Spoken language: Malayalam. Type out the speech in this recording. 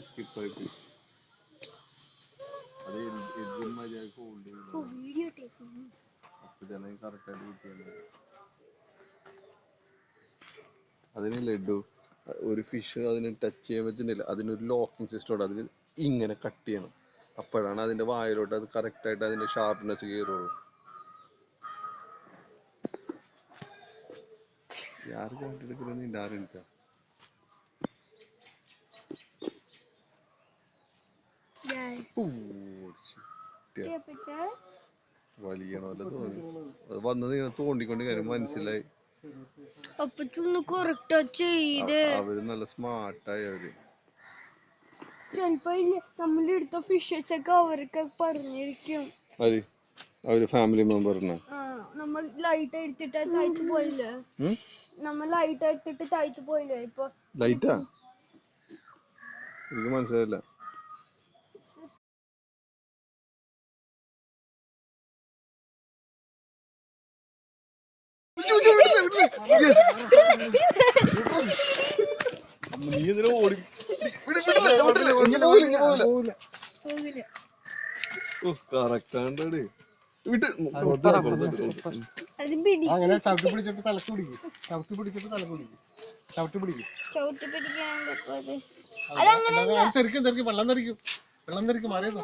സ്കിപ്പ് ആയി പോയി. അത് എഡ്ജിൻ മര്യാദക്ക് ഹോൾഡ് ചെയ്യുന്നു. അപ്പൊ തന്നെ കറക്റ്റായിട്ട് കിട്ടിയത്. അതിന് ലഡു ഒരു ഫിഷ് അതിന് ടച്ച് ചെയ്യാൻ പറ്റുന്നില്ല. അതിനൊരു ലോക്കിംഗ് സിസ്റ്റം ഉണ്ട്. അതിന് ഇങ്ങനെ കട്ട് ചെയ്യണം. അപ്പോഴാണ് അതിന്റെ വായിലോട്ട് അത് കറക്റ്റായിട്ട് അതിന്റെ ഷാർപ്നെസ് കയറുള്ളൂ. யாரு கவுண்ட் எடுக்கிறது இந்த ஆரம்பிக்கா വലിയണല്ലോ തോന്നി. അത് വന്നത് ഇങ്ങനെ തോണ്ടിക്കൊണ്ട് കാര്യം മനസ്സിലായി. അവര് നല്ല സ്മാർട്ടായി. നമ്മളെടുത്ത ഫിഷസ് ഒക്കെ അവർക്ക് പറഞ്ഞിരിക്കും. അവര് ഫാമിലി മെമ്പറിന് നമ്മൾ ലൈറ്റ് എടുത്തിട്ട് തയ്ച്ചു പോയില്ലേ? നമ്മൾ ലൈറ്റ് എടുത്തിട്ട് തയ്ച്ചു പോയില്ലേ? ഇപ്പൊ ലൈറ്റാ എനിക്ക് മനസ്സിലായില്ല. നീ ഇതിനെ ഓടി കറക്റ്റാണ്ടേ വിട്ട് അങ്ങനെ ചവിട്ടി പിടിച്ചിട്ട് തലക്ക് പിടിക്കും. ചവിട്ടി പിടിച്ചിട്ട് തലക്ക് പിടിക്കും. ചവിട്ടി പിടിക്കും. തെറിക്കും തെറിക്കും വെള്ളം തെറിക്കും. വെള്ളം തെറിക്കും. മാറിയതോ